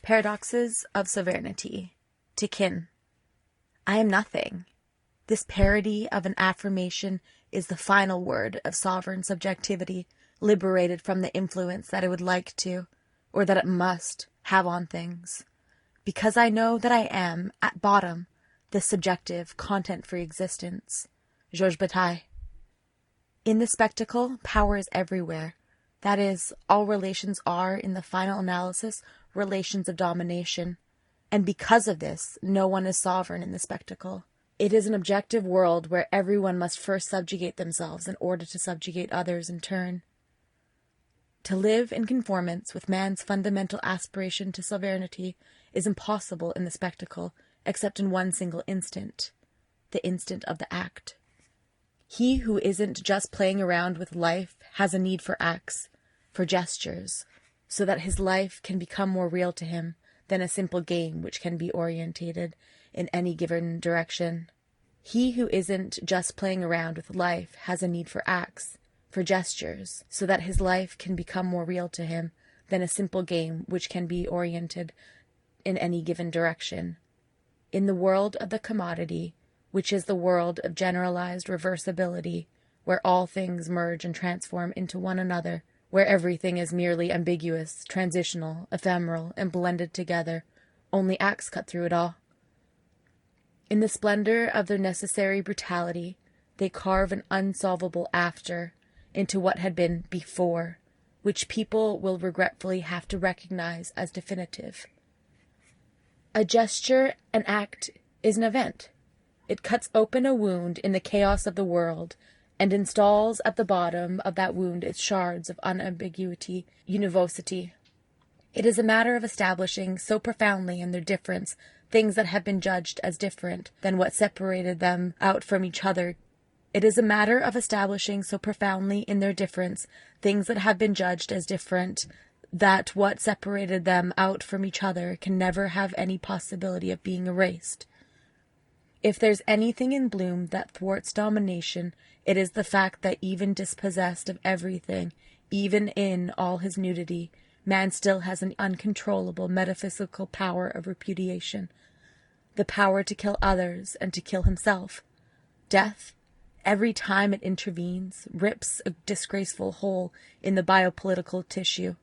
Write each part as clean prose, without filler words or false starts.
Paradoxes of Sovereignty. To kin. I am nothing. This parody of an affirmation is the final word of sovereign subjectivity, liberated from the influence that it would like to, or that it must, have on things. Because I know that I am, at bottom, this subjective, content-free existence. Georges Bataille. In the spectacle, power is everywhere. That is, all relations are, in the final analysis, relations of domination. And because of this, no one is sovereign in the spectacle. It is an objective world where everyone must first subjugate themselves in order to subjugate others in turn. To live in conformance with man's fundamental aspiration to sovereignty is impossible in the spectacle, except in one single instant, the instant of the act. He who isn't just playing around with life has a need for acts, for gestures, so that his life can become more real to him than a simple game which can be orientated in any given direction. He who isn't just playing around with life has a need for acts, for gestures, so that his life can become more real to him than a simple game which can be oriented in any given direction. In the world of the commodity, which is the world of generalized reversibility, where all things merge and transform into one another, where everything is merely ambiguous, transitional, ephemeral, and blended together, only acts cut through it all. In the splendor of their necessary brutality, they carve an unsolvable after into what had been before, which people will regretfully have to recognize as definitive. A gesture, an act, is an event. It cuts open a wound in the chaos of the world, and installs at the bottom of that wound its shards of unambiguity, univocity. It is a matter of establishing so profoundly in their difference things that have been judged as different than what separated them out from each other. It is a matter of establishing so profoundly in their difference things that have been judged as different that what separated them out from each other can never have any possibility of being erased. If there's anything in Bloom that thwarts domination, it is the fact that even dispossessed of everything, even in all his nudity, man still has an uncontrollable metaphysical power of repudiation, the power to kill others and to kill himself. Death, every time it intervenes, rips a disgraceful hole in the biopolitical tissue.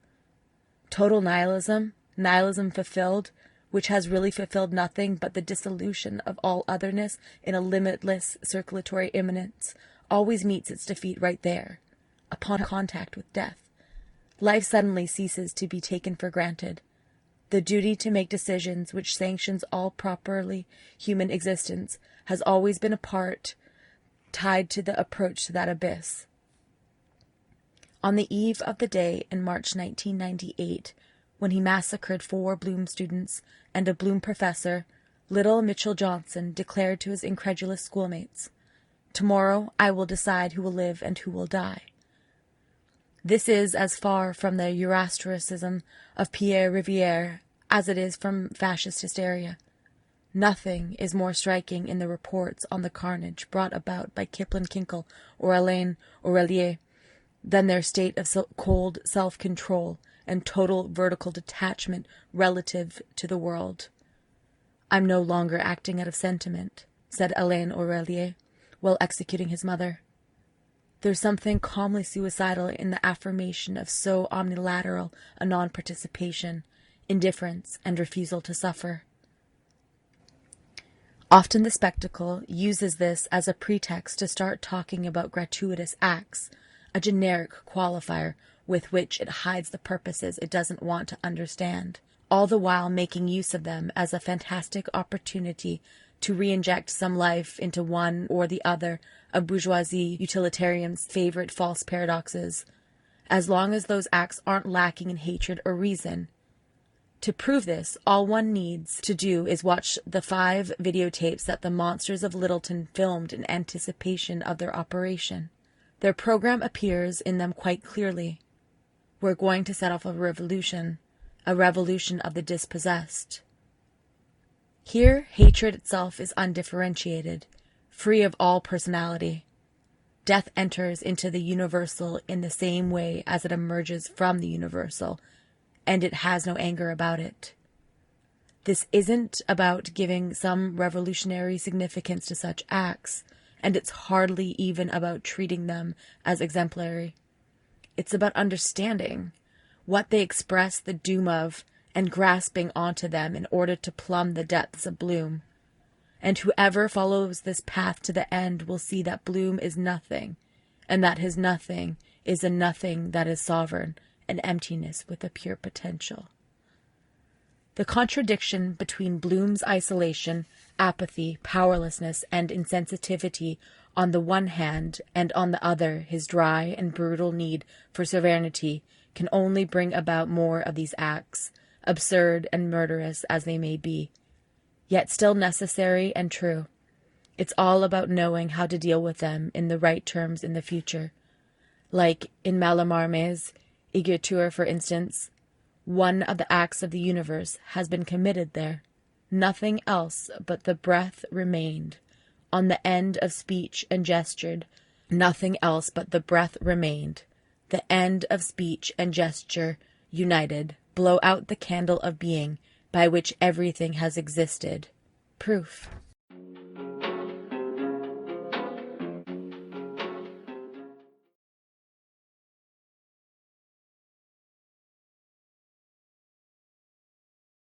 Total nihilism, nihilism fulfilled, which has really fulfilled nothing but the dissolution of all otherness in a limitless circulatory immanence, always meets its defeat right there, upon contact with death. Life suddenly ceases to be taken for granted. The duty to make decisions which sanctions all properly human existence has always been a part tied to the approach to that abyss. On the eve of the day in March 1998, when he massacred 4 Bloom students and a Bloom professor, little Mitchell Johnson declared to his incredulous schoolmates, "Tomorrow I will decide who will live and who will die." This is as far from the Zoroastrianism of Pierre Riviere as it is from fascist hysteria. Nothing is more striking in the reports on the carnage brought about by Kipling Kinkle or Alain Aurelier than their state of cold self-control and total vertical detachment relative to the world. "I'm no longer acting out of sentiment," said Alain Aurelier, while executing his mother. There's something calmly suicidal in the affirmation of so omnilateral a non-participation, indifference, and refusal to suffer. Often the spectacle uses this as a pretext to start talking about gratuitous acts, a generic qualifier with which it hides the purposes it doesn't want to understand, all the while making use of them as a fantastic opportunity to re-inject some life into one or the other of bourgeoisie utilitarian's favorite false paradoxes, as long as those acts aren't lacking in hatred or reason. To prove this, all one needs to do is watch the 5 videotapes that the Monsters of Littleton filmed in anticipation of their operation. Their program appears in them quite clearly. We're going to set off a revolution of the dispossessed. Here, hatred itself is undifferentiated, free of all personality. Death enters into the universal in the same way as it emerges from the universal, and it has no anger about it. This isn't about giving some revolutionary significance to such acts, and it's hardly even about treating them as exemplary. It's about understanding what they express the doom of and grasping onto them in order to plumb the depths of bloom. And whoever follows this path to the end will see that bloom is nothing, and that his nothing is a nothing that is sovereign, an emptiness with a pure potential. The contradiction between Bloom's isolation, apathy, powerlessness, and insensitivity on the one hand, and on the other his dry and brutal need for sovereignty, can only bring about more of these acts, absurd and murderous as they may be, yet still necessary and true. It's all about knowing how to deal with them in the right terms in the future. Like in Mallarmé's Écriture, for instance, one of the acts of the universe has been committed there. Nothing else but the breath remained. On the end of speech and gesture, nothing else but the breath remained. The end of speech and gesture united, blow out the candle of being by which everything has existed. Proof.